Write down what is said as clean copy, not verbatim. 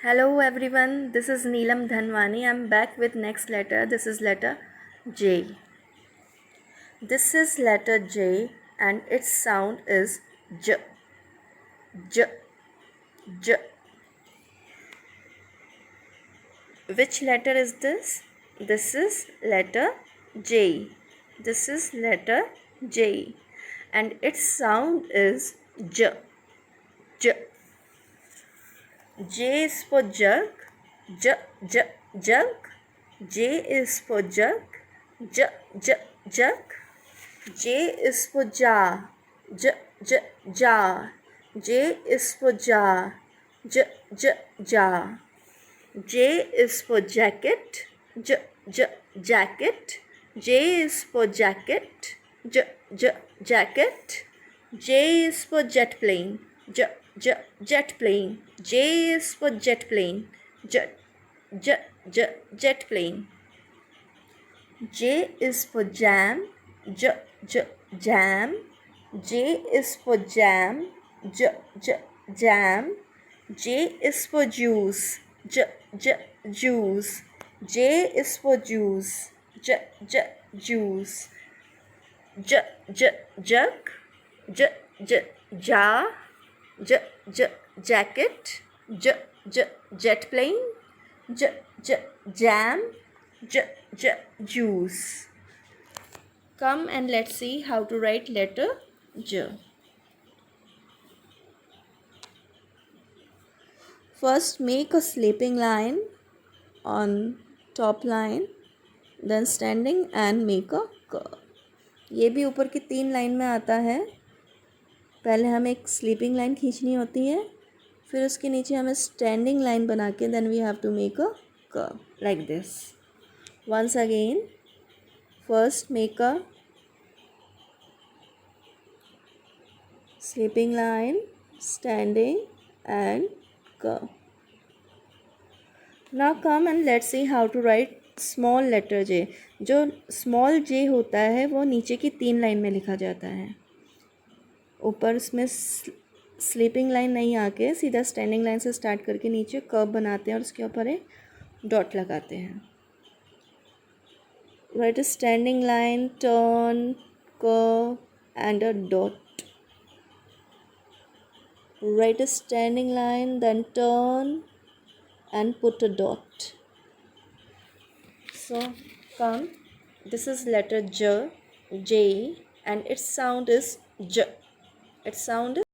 Hello everyone, this is Neelam Dhanwani. I'm back with next letter. This is letter J. This is letter J and its sound is J. J. J. Which letter is this? This is letter J. This is letter J and its sound is J. J. J is for jug. J. J. Jug. J is for jug. J. J. Jug. J is for jar. J. J. Jar. J is for jar. J. J. Jar. J is for jacket. J. J. Jacket. J is for jacket. J. J. Jacket. J is for jet plane. J. J. Jet plane. J is for jet plane. J. J. J. Jet plane. J is for jam. J. J. Jam. J is for jam. J. J. Jam. J is for juice. J. J. Juice. J is for juice. J. J. Juice. J. J. Jug. J. J. Jar. J. J. Jacket. J. J. Jet plane. J. J. Jam. J. J. Juice. Come and let's see how to write letter J. First, make a sleeping line on top line, then standing and make a curve. ये भी ऊपर की 3 line में आता है. पहले हमें एक स्लीपिंग लाइन खींचनी होती है, फिर उसके नीचे हमें स्टैंडिंग लाइन बना के then we have to make a curve like this. Once again, first make a sleeping line, standing and curve. Now come and let's see how to write small letter J. जो small J होता है वो नीचे की 3 line में लिखा जाता है. ऊपर उसमें स्लीपिंग लाइन नहीं आके सीधा स्टैंडिंग लाइन से स्टार्ट करके नीचे कर्व बनाते हैं और उसके ऊपर एक डॉट लगाते हैं. Write a standing line, turn, curve and a dot. Write a standing line, then turn and put a dot. So come, this is letter J, and its sound is J. Its sound is